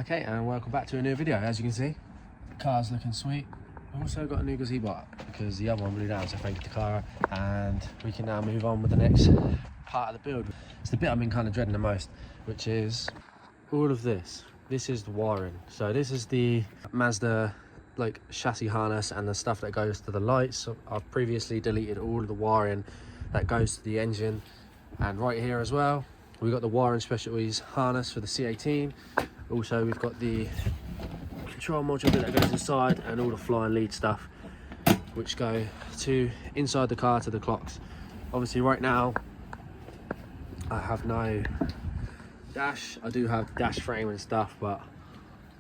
Okay, and welcome back to a new video. As you can see, the car's looking sweet. I've also got a new gazebo because the other one blew down, so thank you to Cara. And we can now move on with the next part of the build. It's the bit I've been kind of dreading the most, which is all of this. This is the wiring. So this is the Mazda like chassis harness and the stuff that goes to the lights. So I've previously deleted all of the wiring that goes to the engine, and right here as well we've got the wiring specialties harness for the Ca18. Also we've got the control module that goes inside and all the flying lead stuff which go to inside the car to the clocks. Obviously right now I have no dash. I do have dash frame and stuff, but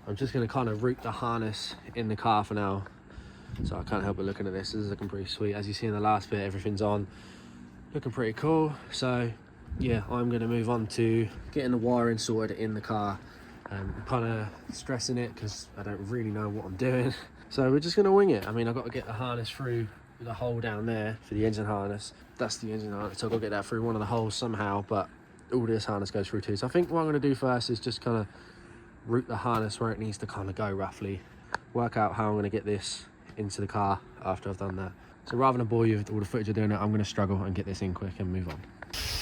I'm just going to kind of route the harness in the car for now. So I can't help but looking at this. This is looking pretty sweet. As you see in the last bit, everything's on, looking pretty cool. So yeah, I'm going to move on to getting the wiring sorted in the car. I'm kind of stressing it because I don't really know what I'm doing. So we're just going to wing it. I mean, I've got to get the harness through the hole down there for the engine harness. That's the engine harness, so I've got to get that through one of the holes somehow, but all this harness goes through too. So I think what I'm going to do first is just kind of route the harness where it needs to kind of go roughly. Work out how I'm going to get this into the car after I've done that. So rather than bore you with all the footage of doing it, I'm going to struggle and get this in quick and move on.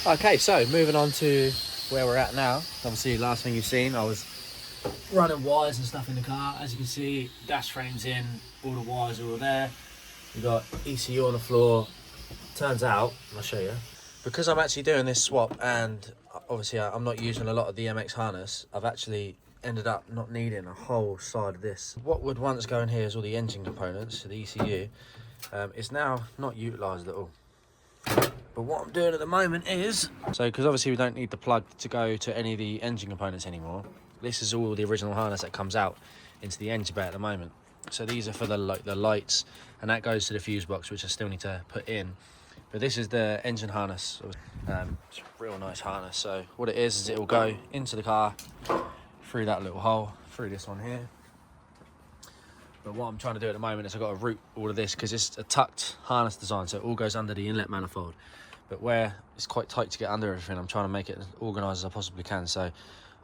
Okay, so moving on to where we're at now. Obviously, last thing you've seen, I was running wires and stuff in the car. As you can see, dash frame's in, all the wires are all there. We've got ECU on the floor. Turns out, I'll show you, because I'm actually doing this swap and obviously I'm not using a lot of the MX harness, I've actually ended up not needing a whole side of this. What would once go in here is all the engine components, so the ECU. It's now not utilised at all. But what I'm doing at the moment is, so because obviously we don't need the plug to go to any of the engine components anymore, this is all the original harness that comes out into the engine bay at the moment. So these are for the lights, and that goes to the fuse box, which I still need to put in. But this is the engine harness. It's a real nice harness. So what it is it will go into the car through that little hole, through this one here. But what I'm trying to do at the moment is I've got to route all of this because it's a tucked harness design, so it all goes under the inlet manifold. But where it's quite tight to get under everything, I'm trying to make it as organised as I possibly can. So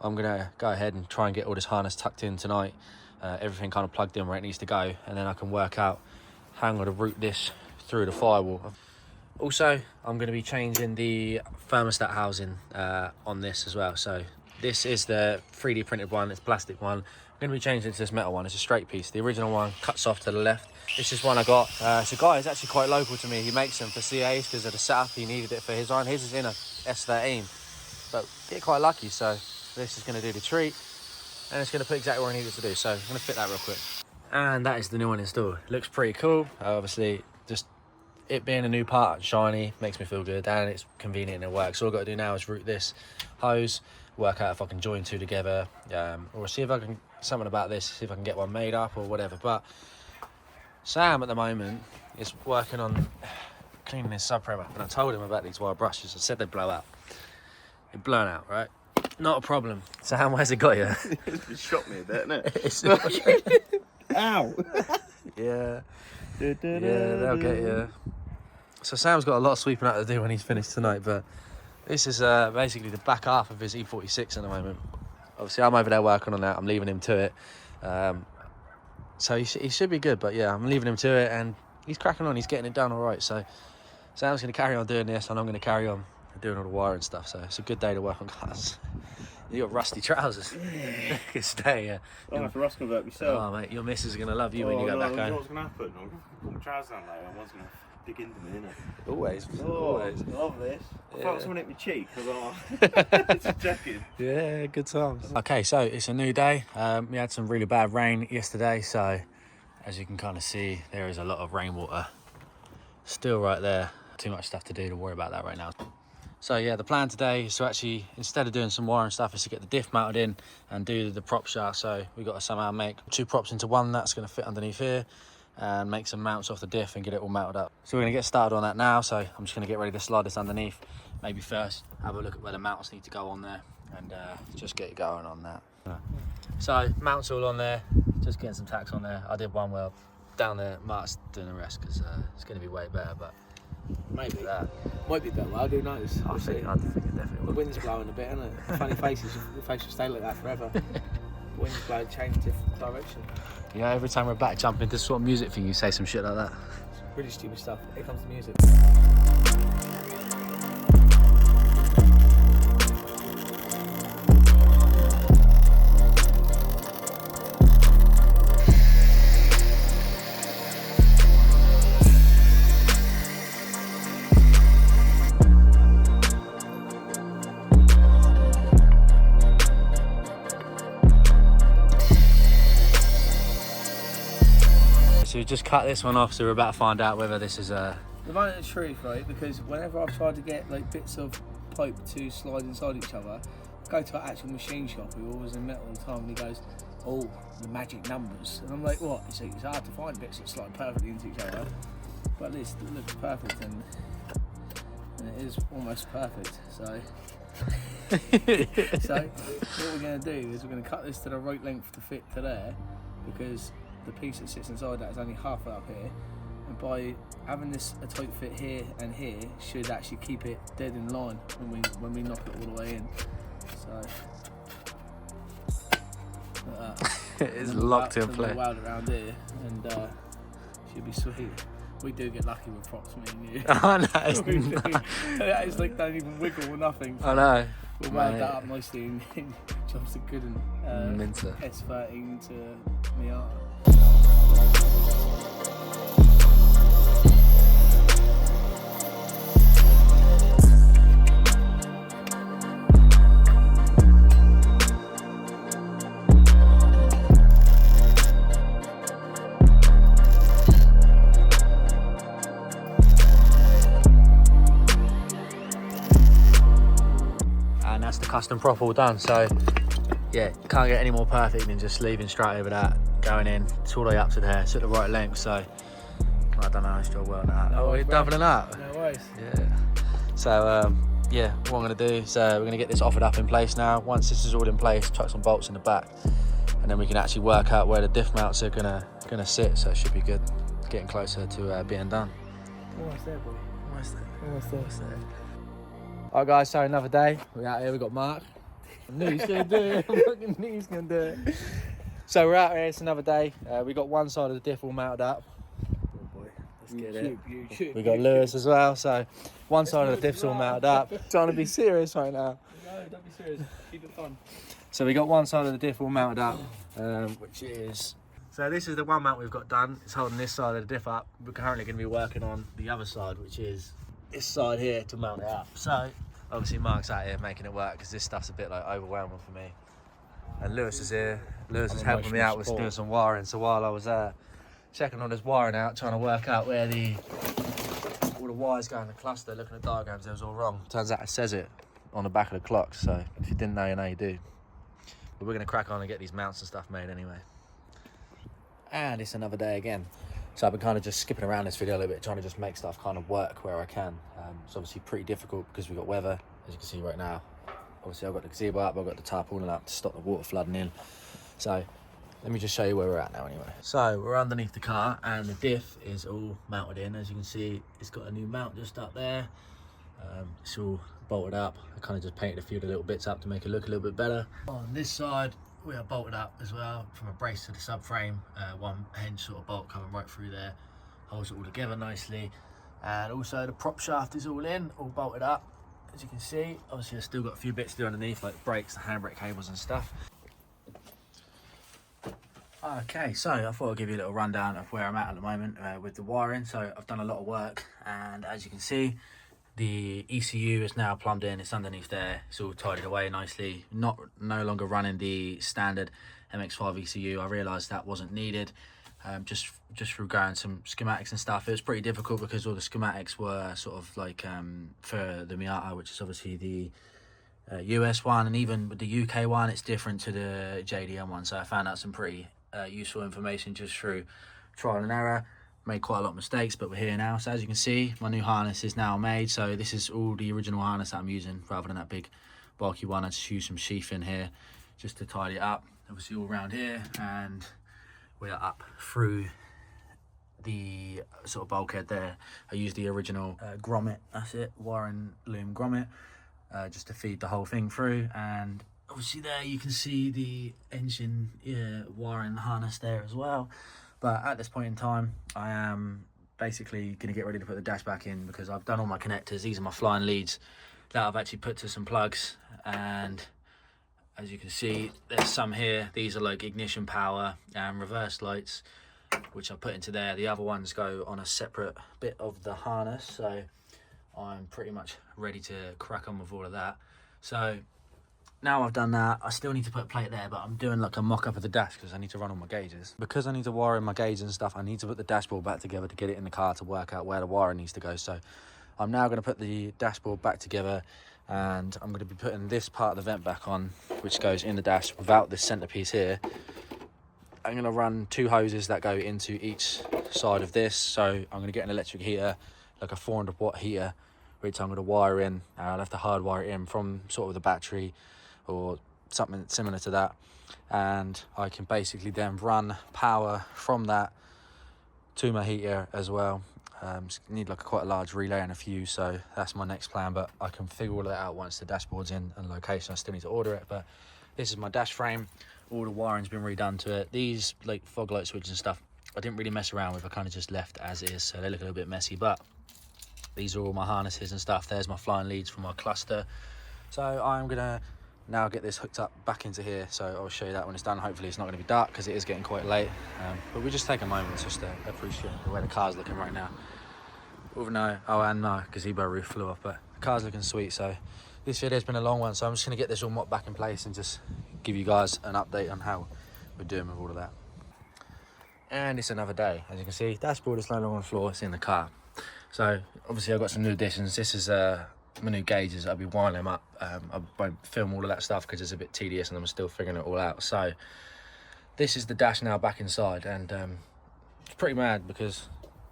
I'm going to go ahead and try and get all this harness tucked in tonight, everything kind of plugged in where it needs to go, and then I can work out how I'm going to route this through the firewall. Also, I'm going to be changing the thermostat housing on this as well. So this is the 3D printed one, it's plastic one. I'm going to be changing it to this metal one. It's a straight piece. The original one cuts off to the left. This is one I got. It's a guy who's actually quite local to me. He makes them for CAs because of the setup. He needed it for his own. His is in a S13, but get quite lucky. So this is going to do the treat, and it's going to put exactly what I need it to do. So I'm going to fit that real quick. And that is the new one installed. It looks pretty cool. Obviously, just it being a new part, shiny, makes me feel good, and it's convenient and it works. So all I've got to do now is route this hose, work out if I can join two together, or see if I can, something about this, see if I can get one made up or whatever. But Sam at the moment is working on cleaning his subframe up, and I told him about these wire brushes. I said they'd blow out. They're blown out, right? Not a problem. Sam, where's it got you? It shocked me a bit, didn't it? Ow! Yeah. Yeah, they'll get you. So Sam's got a lot of sweeping out to do when he's finished tonight, but this is basically the back half of his E46 at the moment. Obviously I'm over there working on that, I'm leaving him to it. So he should be good, but yeah, I'm leaving him to it, and he's cracking on, he's getting it done all right. So Sam's going to carry on doing this, and I'm going to carry on doing all the wire and stuff. So it's a good day to work on cars. You got rusty trousers. Yeah. Good stay, yeah. I'll have to rust convert myself. Oh mate, your missus is going to love you when you go back home. You know what's going to happen? I'm going to put my trousers on later, and one's going to dig into me, innit? Always, Oh, always. I love this. I Yeah. felt someone hit my cheek. I was like, just checking. Yeah, good times. Okay, so it's a new day. We had some really bad rain yesterday, so as you can kind of see, there is a lot of rainwater still right there. Too much stuff to do to worry about that right now. So yeah, the plan today is to actually, instead of doing some wire and stuff, is to get the diff mounted in and do the prop shaft. So we've got to somehow make two props into one that's going to fit underneath here, and make some mounts off the diff and get it all mounted up. So we're going to get started on that now. So I'm just going to get ready to slide this underneath. Maybe first have a look at where the mounts need to go on there, and just get going on that. So mounts all on there, just getting some tacks on there. I did one well down there, Mark's doing the rest because it's going to be way better, but maybe that might be better. I do notice. I think it definitely The will. wind's blowing a bit, isn't it? Funny faces, your face will stay like that forever. Wind's blowing, change different direction. Yeah, every time we're back jumping into sort of music thing, you say some shit like that. Really stupid stuff. Here comes the music. So we just cut this one off, so we're about to find out whether this is a... The moment of truth, right? Because whenever I've tried to get like bits of pipe to slide inside each other, I go to an actual machine shop who always in metal all the time, and he goes, "Oh, the magic numbers," and I'm like, "What?" He's like, "It's hard to find bits that slide perfectly into each other, but at least it looks perfect, and it is almost perfect." So, so what we're going to do is we're going to cut this to the right length to fit to there, because the piece that sits inside that is only halfway up here, and by having this a tight fit here and here should actually keep it dead in line when we knock it all the way in. So like that. It's locked in place. We'll weld it around here and should be sweet. We do get lucky with props, me and you. I know. We do. It's like don't even wiggle or nothing. I know. We'll weld that up nicely and jobs are good and Minter. S13 to Miata. And that's the custom prop all done. So yeah, can't get any more perfect than just leaving straight over that, going in, it's all the way up to there, it's at the right length. So I don't know how to still weld that. No Oh, worries, we're doubling up. No worries. Yeah. So yeah, what I'm gonna do is we're gonna get this offered up in place now. Once this is all in place, chuck some bolts in the back, and then we can actually work out where the diff mounts are gonna sit. So it should be good, getting closer to being done. Almost there, boy. Almost there. Almost there. Alright guys, so another day. We're out here, we've got Mark. I knew he's gonna do it. I fucking knew he's gonna do it. So we're out here, it's another day. We got one side of the diff all mounted up. Oh boy, let's get it. We got Lewis as well, so one side of the diff's all mounted up. Trying to be serious right now. No, don't be serious. Keep it fun. So we got one side of the diff all mounted up, which is... So this is the one mount we've got done. It's holding this side of the diff up. We're currently going to be working on the other side, which is this side here to mount it up. So obviously Mark's out here making it work because this stuff's a bit like overwhelming for me. And Lewis is here. Lewis is helping me out with doing some wiring. So while I was checking all this wiring out, trying to work out where all the wires go in the cluster, looking at diagrams, it was all wrong. Turns out it says it on the back of the clock. So if you didn't know, you know you do. But we're going to crack on and get these mounts and stuff made anyway. And it's another day again. So I've been kind of just skipping around this video a little bit, trying to just make stuff kind of work where I can. It's obviously pretty difficult because we've got weather, as you can see right now. Obviously I've got the gazebo up, I've got the tarpaulin up to stop the water flooding in. So let me just show you where we're at now anyway. So we're underneath the car and the diff is all mounted in. As you can see, it's got a new mount just up there. It's all bolted up. I kind of just painted a few of the little bits up to make it look a little bit better. On this side, we are bolted up as well from a brace to the subframe. One hinge sort of bolt coming right through there, holds it all together nicely. And also the prop shaft is all in, all bolted up. As you can see, obviously I've still got a few bits to do underneath, like brakes, the handbrake cables and stuff. Okay, so I thought I'd give you a little rundown of where I'm at the moment with the wiring. So I've done a lot of work, and as you can see, the ECU is now plumbed in. It's underneath there. It's all tidied away nicely. No longer running the standard mx5 ECU. I realised that wasn't needed. Just through going some schematics and stuff, it was pretty difficult because all the schematics were sort of like for the Miata, which is obviously the US one, and even with the UK one, it's different to the JDM one. So I found out some pretty useful information just through trial and error. Made quite a lot of mistakes, but we're here now. So as you can see, my new harness is now made. So this is all the original harness that I'm using rather than that big bulky one. I just used some sheath in here just to tidy it up. Obviously all around here, and we are up through the sort of bulkhead there. I used the original grommet, that's it, wire and loom grommet, just to feed the whole thing through. And obviously there you can see the engine wiring harness there as well. But at this point in time, I am basically going to get ready to put the dash back in, because I've done all my connectors. These are my flying leads that I've actually put to some plugs, and as you can see, there's some here. These are like ignition power and reverse lights, which I put into there. The other ones go on a separate bit of the harness, so I'm pretty much ready to crack on with all of that. So now I've done that, I still need to put a plate there, but I'm doing like a mock-up of the dash because I need to run all my gauges. Because I need to wire in my gauges and stuff, I need to put the dashboard back together to get it in the car to work out where the wiring needs to go. So I'm now going to put the dashboard back together, and I'm going to be putting this part of the vent back on, which goes in the dash without this centerpiece here. I'm going to run 2 hoses that go into each side of this. So I'm going to get an electric heater, like a 400 watt heater, which I'm going to wire in. I'll have to hardwire it in from sort of the battery or something similar to that, and I can basically then run power from that to my heater as well. Need like quite a large relay and a fuse, so that's my next plan, but I can figure all of that out once the dashboard's in and location. I still need to order it, but this is my dash frame. All the wiring's been redone to it. These like fog light switches and stuff I didn't really mess around with, I kind of just left as is, so they look a little bit messy, but these are all my harnesses and stuff. There's my flying leads from my cluster. So I'm gonna now get this hooked up back into here, so I'll show you that when it's done. Hopefully it's not going to be dark because it is getting quite late, but we just take a moment just to appreciate the way the car's looking right now. No, gazebo roof flew off, but the car's looking sweet. So this video's been a long one, so I'm just going to get this all mocked back in place and just give you guys an update on how we're doing with all of that. And it's another day. As you can see, dashboard is no longer on the floor, it's in the car. So obviously I've got some new additions. This is my new gauges. I'll be winding them up. I won't film all of that stuff because it's a bit tedious and I'm still figuring it all out. So this is the dash now back inside, and it's pretty mad because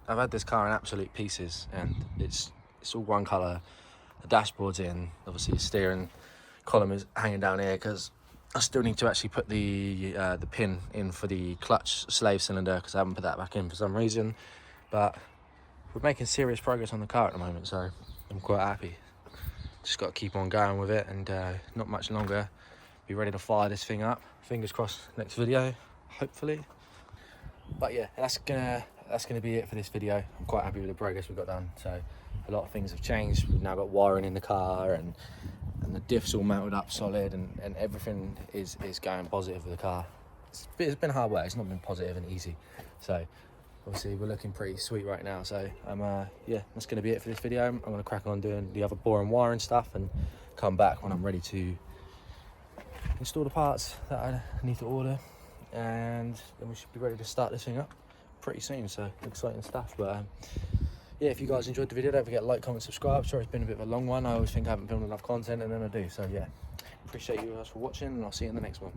I've had this car in absolute pieces, and it's all one colour. The dashboard's in, obviously the steering column is hanging down here because I still need to actually put the pin in for the clutch slave cylinder because I haven't put that back in for some reason. But we're making serious progress on the car at the moment, so I'm quite happy. Just got to keep on going with it, and not much longer be ready to fire this thing up. Fingers crossed, next video, hopefully. But yeah, that's gonna be it for this video. I'm quite happy with the progress we got done. So a lot of things have changed. We've now got wiring in the car, and the diff's all mounted up solid, and everything is going positive with the car. It's been hard work. It's not been positive and easy. So obviously we're looking pretty sweet right now. So yeah, that's going to be it for this video. I'm going to crack on doing the other boring wiring stuff and come back when I'm ready to install the parts that I need to order, and then we should be ready to start this thing up pretty soon. So exciting stuff. But yeah, if you guys enjoyed the video, don't forget to like, comment, subscribe. Sorry it's been a bit of a long one. I always think I haven't filmed enough content, and then I do. So yeah, appreciate you guys for watching, and I'll see you in the next one.